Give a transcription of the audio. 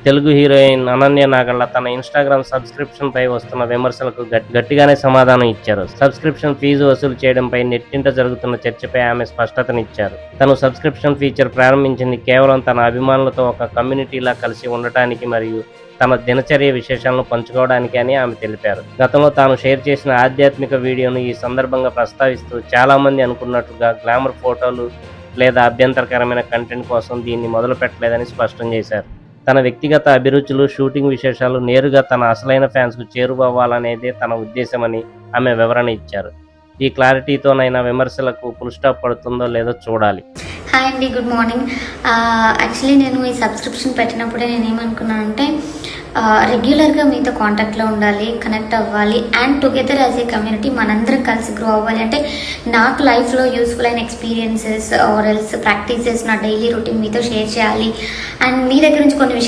Telugu heroine Ananya Nagalla తన Instagram subscription పై వస్తున్న విమర్శలకు గట్టిగానే సమాధానం ఇచ్చారు. సబ్స్క్రిప్షన్ ఫీజు వసూలు చేయడంపై నెట్టింట జరుగుతున్న చర్చపై ఆమె స్పష్టతనిచ్చారు. తను సబ్స్క్రిప్షన్ ఫీచర్ ప్రారంభించింది కేవలం తన అభిమానులతో ఒక కమ్యూనిటీలా కలిసి ఉండటానికి మరియు తమ దినచర్య విశేషాలను పంచుకోవడానికి అని ఆమె తెలిపారు. గతంలో తాను షేర్ చేసిన ఆధ్యాత్మిక వీడియోను ఈ సందర్భంగా ప్రస్తావిస్తూ చాలామంది అనుకున్నట్లుగా గ్లామర్ ఫోటోలు లేదా అభ్యంతరకరమైన కంటెంట్ కోసం దీన్ని మొదలుపెట్టలేదని స్పష్టం చేశారు. తన వ్యక్తిగత అభిరుచులు, షూటింగ్ విశేషాలు నేరుగా తన అసలైన ఫ్యాన్స్‌కు చేరువవ్వాలనేదే తన ఉద్దేశమని ఆమె వివరణ ఇచ్చారు. ఈ క్లారిటీతోనైనా విమర్శలకు ఫుల్ స్టాప్ పడుతుందో లేదో చూడాలి. హాయ్ అండి, గుడ్ మార్నింగ్. యాక్చువల్లీ నేను ఈ సబ్స్క్రిప్షన్ పెట్టినప్పుడే నేనేమనుకున్నానంటే రెగ్యులర్గా మీతో కాంటాక్ట్లో ఉండాలి, కనెక్ట్ అవ్వాలి and together as a community మనందరం కలిసి గ్రో అవ్వాలి. అంటే నాకు లైఫ్లో యూస్ఫుల్ అయిన ఎక్స్పీరియన్సెస్ ఆర్ ఎల్స్ ప్రాక్టీసెస్ నా డైలీ రొటీన్ మీతో షేర్ చేయాలి అండ్ మీ దగ్గర నుంచి కొన్ని విషయాలు